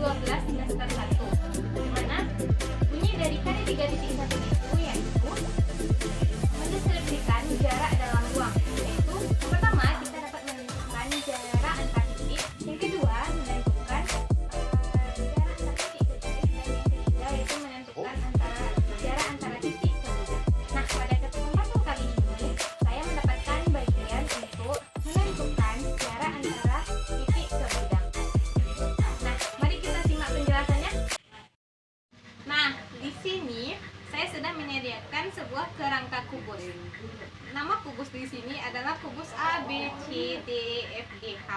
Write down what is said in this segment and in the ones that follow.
12 semester 1, dimana bunyi dari kali 3.1 itu yaitu mendeskripsikan jarak dalam ruang. Yaitu pertama kita dapat menentukan jarak antar titik, yang kedua menentukan jarak antar titik ke garis, dan yang ketiga yaitu menentukan jarak antara titik ke bidang. Nah, pada kesempatan kali ini saya mendapatkan bagian untuk menentukan jarak antara titik ke bidang. Nah, mari kita simak penjelasannya. Nah, di sini saya sudah menyediakan sebuah kerangka kubus. Nama kubus di sini adalah kubus A, B, C, D, E, F, G, H.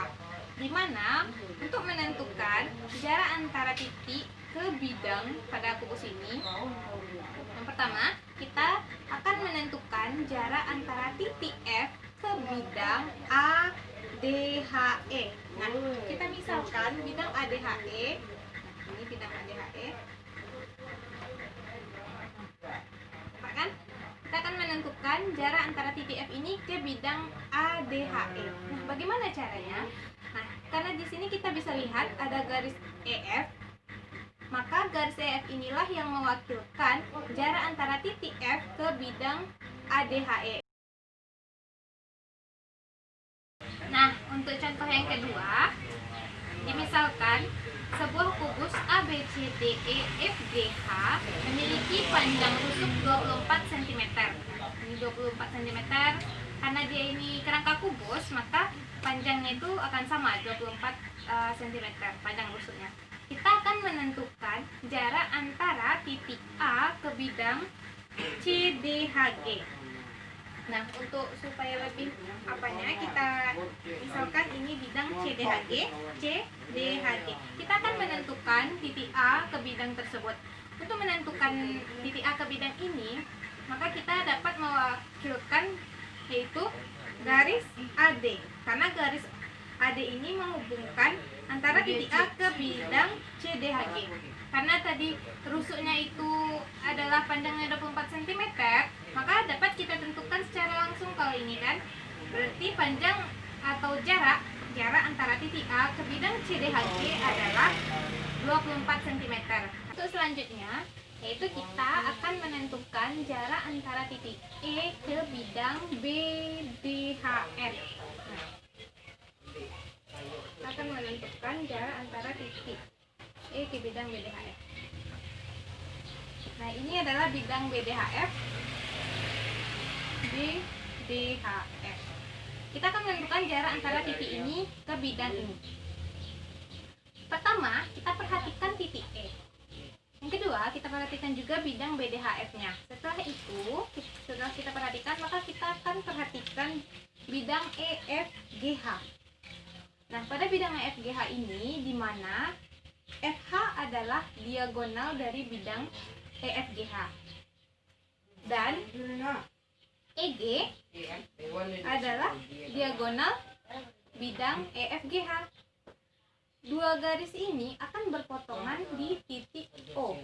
Di mana untuk menentukan jarak antara titik ke bidang pada kubus ini, yang pertama kita akan menentukan jarak antara titik F ke bidang A, D, H, E. Nah, kita misalkan bidang A, D, H, E. Ini bidang A, D, H, E. Kan? Kita akan menentukan jarak antara titik F ini ke bidang A, D, H, E. Nah, bagaimana caranya? Nah, karena di sini kita bisa lihat ada garis EF, maka garis EF inilah yang mewakilkan jarak antara titik F ke bidang A, D, H, E. Nah, untuk contoh yang kedua, dimisalkan sebuah kubus A, B, C, D, E, F, G, H memiliki panjang rusuk 24 cm. Ini 24 cm. Karena dia ini kerangka kubus, maka panjangnya itu akan sama, 24 cm panjang rusuknya. Kita akan menentukan jarak antara titik A ke bidang C, D, H, G. Nah, untuk supaya lebih kita misalkan ini bidang CDHG, CDHG. Kita akan menentukan titik A ke bidang tersebut. Untuk menentukan titik A ke bidang ini, maka kita dapat mewakilkan yaitu garis AD. Karena garis AD ini menghubungkan antara titik A ke bidang CDHG. Karena tadi rusuknya itu adalah panjangnya 24 cm, maka dapat kita tentukan secara langsung kalau ini kan. Berarti panjang atau jarak antara titik A ke bidang CDHG adalah 24 cm. Untuk selanjutnya, yaitu kita akan menentukan jarak antara titik E ke bidang BDHF. Nah, kita akan menentukan jarak antara titik E ke bidang BDHF. Nah, ini adalah bidang BDHF. BDHF. Kita akan menentukan jarak antara titik ini ke bidang ini. Pertama, kita perhatikan titik E. Yang kedua, kita perhatikan juga bidang BDHF-nya. Setelah itu, setelah kita perhatikan, maka kita akan perhatikan bidang EFGH. Nah, pada bidang EFGH ini, di mana FH adalah diagonal dari bidang EFGH. Dan EG adalah diagonal bidang EFGH. Dua garis ini akan berpotongan di titik O.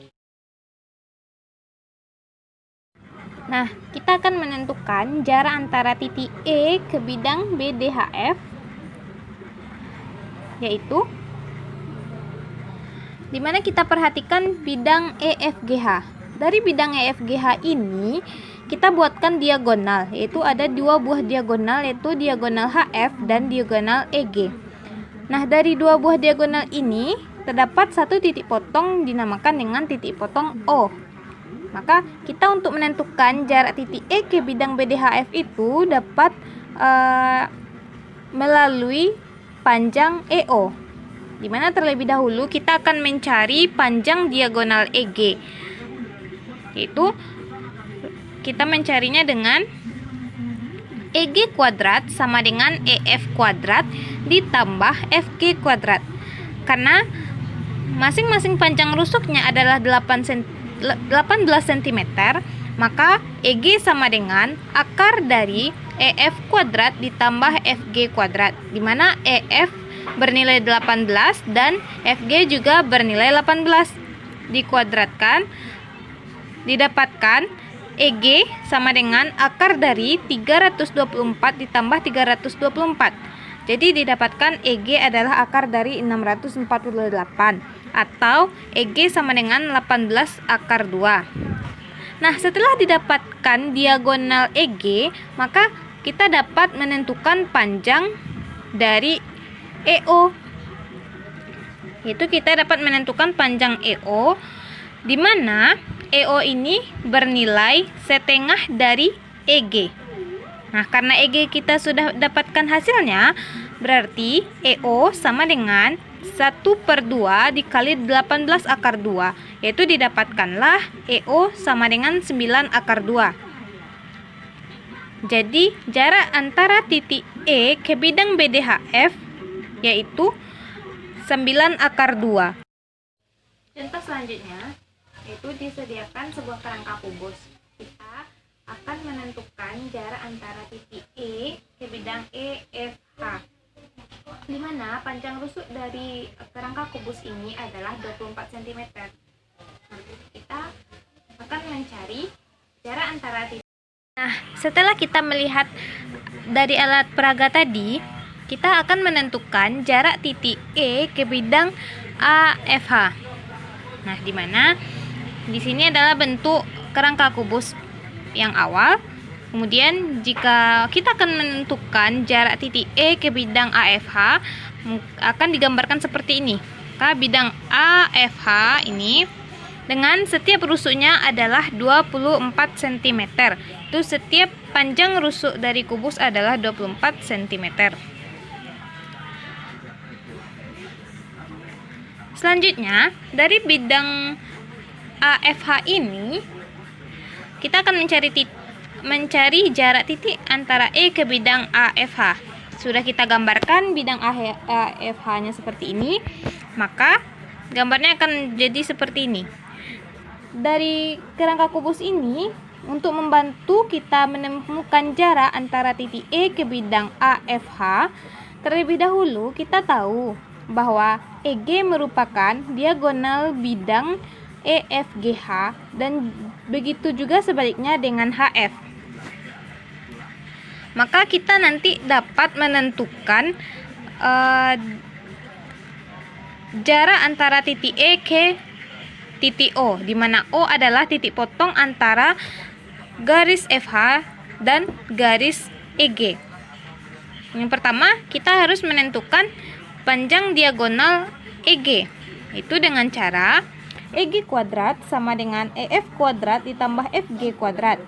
Nah, kita akan menentukan jarak antara titik E ke bidang BDHF, yaitu dimana kita perhatikan bidang EFGH. Dari bidang EFGH ini kita buatkan diagonal, yaitu ada dua buah diagonal, yaitu diagonal HF dan diagonal EG. Nah, dari dua buah diagonal ini terdapat satu titik potong dinamakan dengan titik potong O. Maka kita untuk menentukan jarak titik E ke bidang BDHF itu dapat melalui panjang EO. Di mana terlebih dahulu kita akan mencari panjang diagonal EG, yaitu kita mencarinya dengan EG kuadrat sama dengan EF kuadrat ditambah FG kuadrat. Karena masing-masing panjang rusuknya adalah 18 cm, maka EG sama dengan akar dari EF kuadrat ditambah FG kuadrat, di mana EF bernilai 18 dan FG juga bernilai 18. Dikuadratkan, didapatkan EG sama dengan akar dari 324 ditambah 324. Jadi didapatkan EG adalah akar dari 648. atau EG sama dengan 18 akar 2. Nah, setelah didapatkan diagonal EG, maka kita dapat menentukan panjang dari EO. Yaitu kita dapat menentukan panjang EO, di mana EO ini bernilai setengah dari EG. Nah, karena EG kita sudah dapatkan hasilnya, berarti EO sama dengan 1/2 dikali 18 akar 2, yaitu didapatkanlah EO sama dengan 9 akar 2. Jadi, jarak antara titik E ke bidang BDHF yaitu 9 akar 2. Contoh selanjutnya, yaitu disediakan sebuah kerangka kubus. Kita akan menentukan jarak antara titik E ke bidang EFH, di mana panjang rusuk dari kerangka kubus ini adalah 24 cm. Nah, kita akan mencari jarak antara titik. Nah, setelah kita melihat dari alat peraga tadi, kita akan menentukan jarak titik E ke bidang AFH. Nah, di mana di sini adalah bentuk kerangka kubus yang awal. Kemudian jika kita akan menentukan jarak titik E ke bidang AFH, akan digambarkan seperti ini. Maka bidang AFH ini dengan setiap rusuknya adalah 24 cm. Itu setiap panjang rusuk dari kubus adalah 24 cm. Selanjutnya, dari bidang AFH ini kita akan mencari jarak titik antara E ke bidang AFH. Sudah kita gambarkan bidang AFH-nya seperti ini, maka gambarnya akan jadi seperti ini. Dari kerangka kubus ini, untuk membantu kita menemukan jarak antara titik E ke bidang AFH, terlebih dahulu kita tahu bahwa EG merupakan diagonal bidang EFGH dan begitu juga sebaliknya dengan HF. Maka kita nanti dapat menentukan jarak antara titik E ke titik O, di mana O adalah titik potong antara garis FH dan garis EG. Yang pertama, kita harus menentukan panjang diagonal EG, itu dengan cara EG kuadrat sama dengan EF kuadrat ditambah FG kuadrat,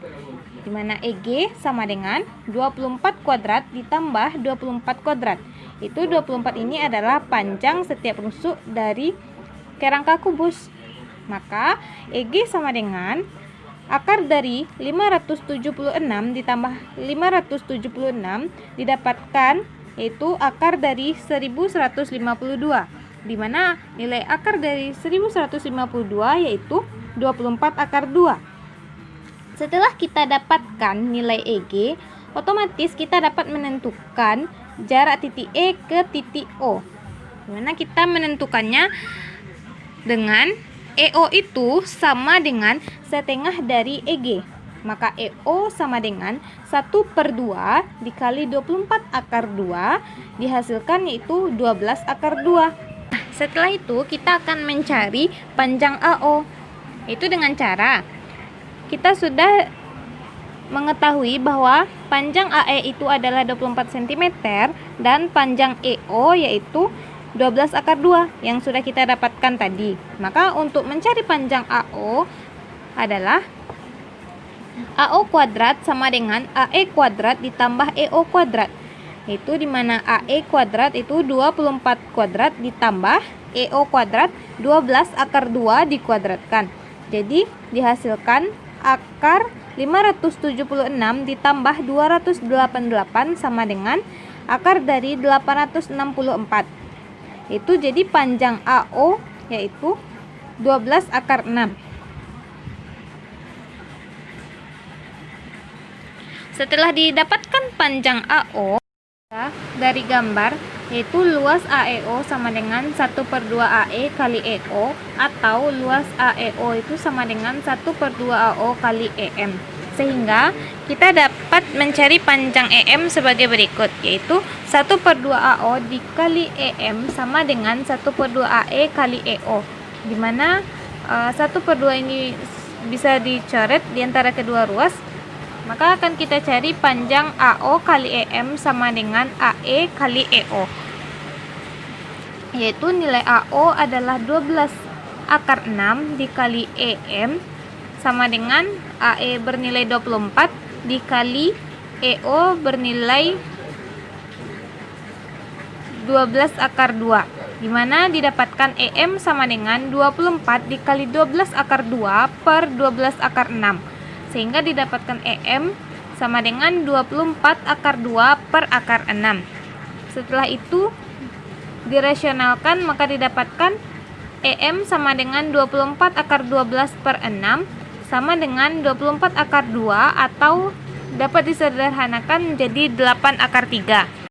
di mana EG sama dengan 24 kuadrat ditambah 24 kuadrat. Itu 24 ini adalah panjang setiap rusuk dari kerangka kubus. Maka EG sama dengan akar dari 576 ditambah 576 didapatkan yaitu akar dari 1152, di mana nilai akar dari 1152 yaitu 24 akar 2. Setelah kita dapatkan nilai EG, otomatis kita dapat menentukan jarak titik E ke titik O, di mana kita menentukannya dengan EO itu sama dengan setengah dari EG. Maka EO sama dengan 1/2 dikali 24 akar 2 dihasilkan yaitu 12 akar 2. Setelah itu kita akan mencari panjang AO. Itu dengan cara kita sudah mengetahui bahwa panjang AE itu adalah 24 cm dan panjang EO yaitu 12 akar 2 yang sudah kita dapatkan tadi. Maka untuk mencari panjang AO adalah AO kuadrat sama dengan AE kuadrat ditambah EO kuadrat. Itu dimana AE kuadrat itu 24 kuadrat ditambah EO kuadrat 12 akar 2 dikuadratkan. Jadi dihasilkan akar 576 ditambah 288 sama dengan akar dari 864. Itu jadi panjang AO yaitu 12 akar 6. Setelah didapatkan panjang AO dari gambar, yaitu luas AEO sama dengan 1/2 AE kali EO, atau luas AEO itu sama dengan 1/2 AO kali EM. Sehingga kita dapat mencari panjang EM sebagai berikut, yaitu 1/2 AO dikali EM sama dengan 1/2 AE kali EO, di mana 1/2 ini bisa dicoret di antara kedua ruas. Maka akan kita cari panjang AO kali EM sama dengan AE kali EO, yaitu nilai AO adalah 12/6 dikali EM sama dengan AE bernilai 24 dikali EO bernilai 12/2, di mana didapatkan EM sama dengan 24 dikali 12/2 per 12/6, sehingga didapatkan EM sama dengan 24/2 per akar 6. Setelah itu dirasionalkan, maka didapatkan EM sama dengan 24/12 per 6 sama dengan 24/2, atau dapat disederhanakan menjadi 8/3.